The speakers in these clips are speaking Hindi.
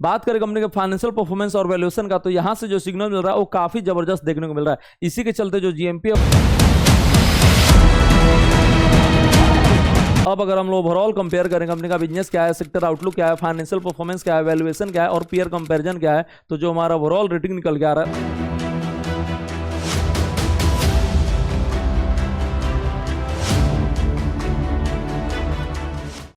बात करें कंपनी के फाइनेंशियल परफॉर्मेंस और वैल्यूएशन का, तो यहां से जो सिग्नल मिल रहा है वो काफी जबरदस्त देखने को मिल रहा है। इसी के चलते जो जीएमपी अब अगर हम लोग ओवरऑल कंपेयर करें कंपनी का बिजनेस क्या है, सेक्टर आउटलुक क्या है, फाइनेंशियल परफॉर्मेंस क्या है, वैल्यूएशन क्या है और पीयर कंपैरिजन क्या है, तो जो हमारा ओवरऑल रेटिंग निकल के आ रहा है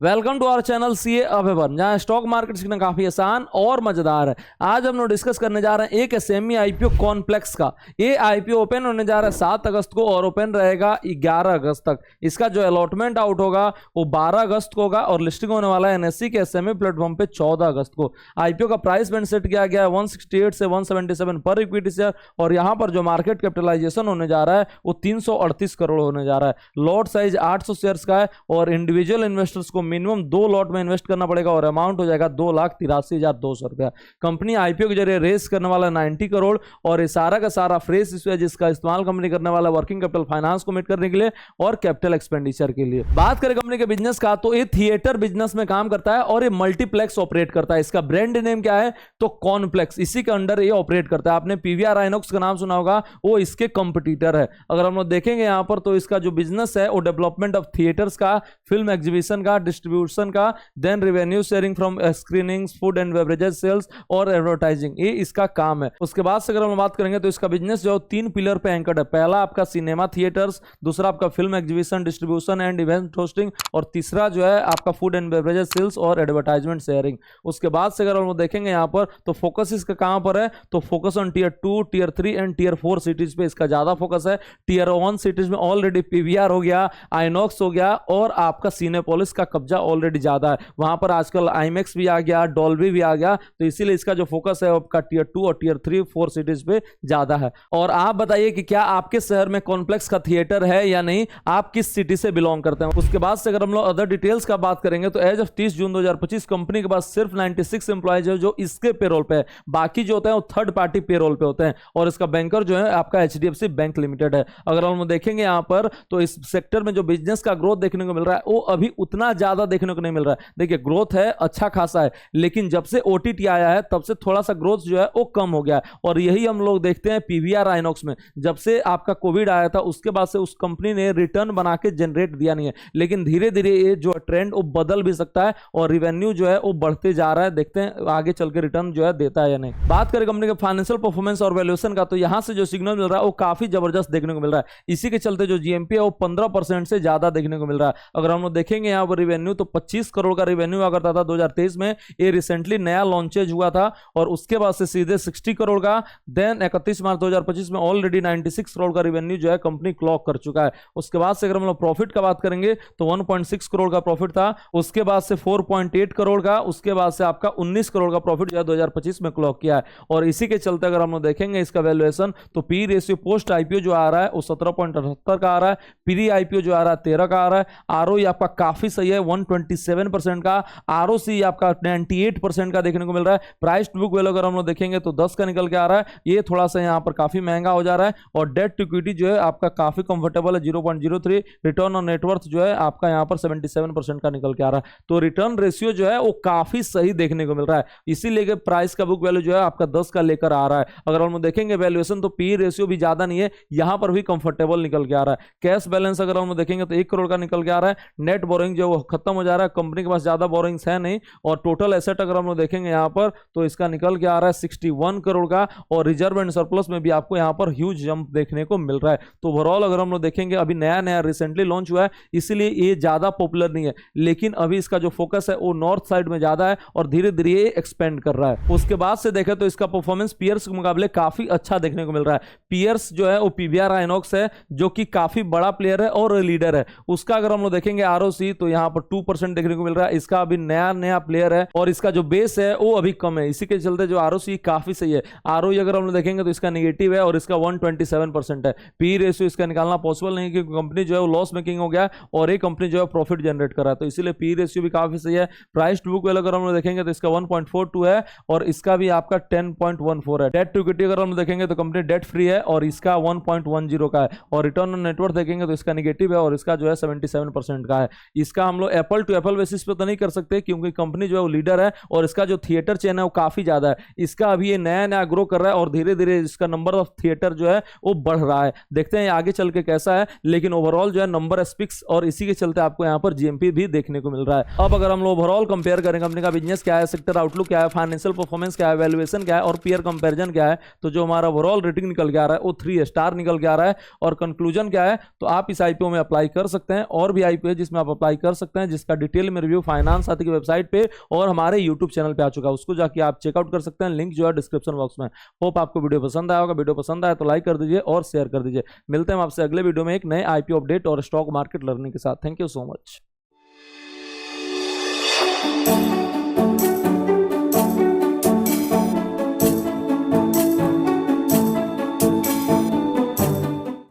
welcome to our channel CA अवेबर, जहां स्टॉक मार्केट सीखना काफी आसान और मजेदार है। आज हम लोग डिस्कस करने जा रहे हैं एक एसएमई आईपीओ कॉम्प्लेक्स का। ये आईपीओ ओपन होने जा रहा है 7 अगस्त को और ओपन रहेगा 11 अगस्त तक। इसका जो अलॉटमेंट आउट होगा वो 12 अगस्त को होगा और लिस्टिंग होने वाला है एनएससी के एसएमई प्लेटफॉर्म पे 14 अगस्त को। आईपीओ का प्राइस बैंड सेट किया गया है 168 से 177 पर इक्विटी शेयर और यहां पर जो मार्केट कैपिटलाइजेशन होने जा रहा है वो 338 करोड़ होने जा रहा है। लॉट साइज 800 शेयर्स का है और इंडिविजुअल इन्वेस्टर्स को मिनिमम 2 लॉट में इन्वेस्ट करना पड़ेगा और अमाउंट हो जाएगा 2,83,200 रुपया। कंपनी आईपीओ के जरिए रेस करने वाला 90 करोड़ और ये सारा का सारा फ्रेश इशू है जिसका इस्तेमाल कंपनी करने वाला वर्किंग कैपिटल फाइनेंस को मीट करने के लिए और कैपिटल एक्सपेंडिचर के लिए। बात करें कंपनी के बिजनेस का, तो ये थिएटर बिजनेस में काम करता है और ये मल्टीप्लेक्स ऑपरेट करता है। इसका ब्रांड नेम क्या है तो कॉन्प्लेक्स, इसी के अंडर ये ऑपरेट करता है। आपने पीवीआर आइनॉक्स का नाम सुना होगा, वो इसके कंपटीटर है। अगर हम लोग देखेंगे यहां पर तो इसका जो बिजनेस है वो डेवलपमेंट ऑफ थिएटर्स का, फिल्म एग्जीबिशन का, डिस्ट्रीब्यूशन का, then revenue sharing from screenings, food and beverages sales और एडवर्टाइजिंग, ये इसका काम है। उसके बाद से अगर हम बात करेंगे तो इसका बिजनेस जो 3 पिलर पे एंकर्ड है। पहला आपका सिनेमा थिएटर्स, दूसरा आपका film exhibition, distribution and event hosting और तीसरा जो है आपका फूड एंड बेवरेजेस सेल्स और एडवर्टाइजमेंट शेयरिंग। उसके बाद से अगर हम देखेंगे यहाँ पर तो फोकस इसका कहां पर है तो focus on tier 2, tier 3 and tier 4 cities पे इसका ज्यादा फोकस है। टियर 1 सिटीज में ऑलरेडी पीवीआर हो गया, आइनॉक्स हो गया और आपका सिनेपोलिस का कब्जा ऑलरेडी ज्यादा है। वहां पर आजकल आईमैक्स भी आ गया, डॉल्बी भी आ गया, तो इसीलिए इसका जो फोकस है आपका टियर 2 और टियर 3, 4 सिटीज पे ज्यादा है। और आप बताइए कि क्या आपके शहर में कॉम्प्लेक्स का थिएटर है या नहीं, आप किस सिटी से बिलोंग करते हैं। उसके बाद से अगर हम लोग अदर डिटेल्स का बात करेंगे तो एज ऑफ 30 जून 2025 कंपनी के पास सिर्फ 96 एम्प्लॉयज है जो इसके पेरोल पे है। बाकी जो होते हैं वो थर्ड पार्टी पेरोल पे होते हैं और इसका बैंकर जो है आपका एचडीएफसी बैंक लिमिटेड है। अगर हम देखेंगे यहां पर तो इस सेक्टर में जो बिजनेस का ग्रोथ देखने को मिल रहा है वो अभी उतना ज्यादा देखने को नहीं मिल रहा है। देखिए ग्रोथ है अच्छा खासा है, लेकिन जब से ओटीटी आया है तब से थोड़ा सा ग्रोथ जो है वो कम हो गया है और यही हम लोग देखते हैं पीवीआर आइनॉक्स में। जब से आपका कोविड आया था उसके बाद से उस कंपनी ने रिटर्न बना के जनरेट दिया नहीं है, लेकिन धीरे धीरे ये जो ट्रेंड वो बदल भी सकता है और रिवेन्यू जो है वो बढ़ते जा रहा है। देखते हैं आगे चल के रिटर्न जो है देता है या नहीं। बात करें कंपनी के फाइनेंशियल परफॉर्मेंस और वैल्यूएशन का, तो यहां से जो सिग्नल मिल रहा है वो काफी जबरदस्त देखने को मिल रहा है। इसी के चलते जो जीएमपी है वो 15% से ज्यादा देखने को मिल रहा है। अगर हम लोग देखेंगे यहाँ पर रिवेन्यू तो 25 करोड़ का रिवेन्यू अगर था 2023 में, ये रिसेंटली नया लॉन्चेज हुआ था और उसके बाद से सीधे 60 करोड़ का, देन 31 मार्च 2025 में ऑलरेडी 96 करोड़ का रिवेन्यू जो है कंपनी क्लॉक कर चुका है। उसके बाद से अगर हम लोग प्रॉफिट का बात करेंगे तो 1.6 करोड़ का प्रॉफिट था, उसके बाद से 4.8 करोड़ का, उसके बाद से आपका 19 करोड़ का प्रॉफिट जो है 2025 में क्लॉक किया है। और इसी के चलते अगर हम लोग देखेंगे इसका वैल्यूएशन तो पी रेशियो पोस्ट आईपीओ जो आ रहा है वो 17.78 का आ रहा है, प्री आईपीओ जो आ रहा है 13 का आ रहा है, आरओई आपका काफी सही है 127% का, आरओसी आपका 98% का देखने को मिल रहा है। प्राइस टू बुक वैल्यू अगर हम लोग देखेंगे तो 10 का निकल के आ रहा है, ये थोड़ा सा यहाँ पर काफी महंगा हो जा रहा है। और डेट टू इक्विटी जो है आपका काफी कंफर्टेबल है 0.03, रिटर्न ऑन नेटवर्थ जो है आपका यहाँ पर 77% का निकल के आ रहा है। तो रिटर्न रेशियो जो है वो काफी सही देखने को मिल रहा है, इसीलिए प्राइस का बुक वैल्यू जो है आपका 10 का लेकर आ रहा है। अगर हम देखेंगे वैल्यूएशन तो पी रेशियो भी ज्यादा नहीं है, यहां पर भी कंफर्टेबल निकल के आ रहा है। कैश बैलेंस अगर हम देखेंगे तो 1 करोड़ का निकल के आ रहा है। नेट बोरिंग जो वो खत्म हो जा रहा है, कंपनी के पास ज्यादा बोरिंग्स है नहीं। और टोटल एसेट अगर हम देखेंगे यहां पर तो इसका निकल के आ रहा है 61 करोड़ का और रिजर्व एंड सरप्लस में भी आपको यहां पर ह्यूज जंप देखने को मिल रहा है। तो ओवरऑल अगर हम लोग देखेंगे अभी नया नया रिसेंटली लॉन्च हुआ है इसलिए ये ज्यादा पॉपुलर नहीं है, लेकिन अभी इसका जो फोकस है वो नॉर्थ साइड में ज्यादा है और धीरे धीरे ये एक्सपेंड कर रहा है। उसके बाद से देखें तो इसका परफॉर्मेंस पीयर्स के मुकाबले काफी अच्छा देखने को मिल रहा है। पीयर्स जो है वो पीवीआर आइनॉक्स है जो कि काफी बड़ा प्लेयर है और लीडर है। उसका अगर हम लोग देखेंगे आरओसी तो यहाँ पर 2% देखने को मिल रहा है। इसका अभी नया नया प्लेयर है और इसका जो बेस है वो अभी कम है, इसी के चलते जो आरओसी काफी सही है। आरओई अगर हम लोग देखेंगे तो इसका नेगेटिव है और इसका 127% है। पी रेशियो इसका निकालना पॉसिबल नहीं क्योंकि कंपनी जो है वो लॉस मेकिंग हो गया और एक कंपनी जो है प्रॉफिट जनरेट कर रहा है, तो इसीलिए पी रेशियो भी काफी सही है। प्राइस टू बुक वैल्यू अगर हम लोग देखेंगे तो इसका 1.42 है और इसका भी आपका 10.14 है। डेट टू इक्विटी अगर हम देखेंगे तो कंपनी डेट फ्री है और इसका 1.10 का है और रिटर्न ऑन नेटवर्थ देखेंगे तो इसका नेगेटिव है और इसका जो है 77% का है। इसका हम लोग एप्पल टू एप्पल बेसिस पे तो नहीं कर सकते, क्योंकि कंपनी जो है वो लीडर है और इसका जो थिएटर चेन है वो काफी ज्यादा है। इसका अभी ये नया नया ग्रो कर रहा है और धीरे धीरे इसका नंबर ऑफ थिएटर जो है वो बढ़ रहा है। देखते हैं आगे चल के कैसा है, लेकिन ओवरऑल जो है नंबर स्पीक्स, और इसी के चलते आपको यहाँ पर जीएमपी भी देखने को मिल रहा है। अब अगर हम लोग ओवरऑल कंपेयर करें कंपनी का बिजनेस क्या है, सेक्टर आउटलुक क्या है, फाइनेंशियल परफॉर्मेंस क्या है, वैल्यूएशन क्या है और पीयर कंपैरिजन क्या है, तो जो हमारा ओवरऑल रेटिंग निकल के आ रहा है वो 3 स्टार निकल के आ रहा है। और कंक्लूजन क्या है, तो आप इस आईपीओ में अप्लाई कर सकते हैं, और भी आईपीओ है जिसमें आप अप्लाई कर सकते हैं, जिसका डिटेल में रिव्यू फाइनेंस साथी की वेबसाइट पे और हमारे यूट्यूब चैनल पे आ चुका है, उसको जाके आप चेकआउट कर सकते हैं, लिंक जो है डिस्क्रिप्शन बॉक्स में। होप आपको वीडियो पसंद आया होगा। वीडियो पसंद आया तो लाइक कर दीजिए और शेयर कर दीजिए। मिलते हैं आपसे अगले वीडियो में एक नए आईपीओ अपडेट और स्टॉक मार्केट लर्निंग के साथ। Thank you so much.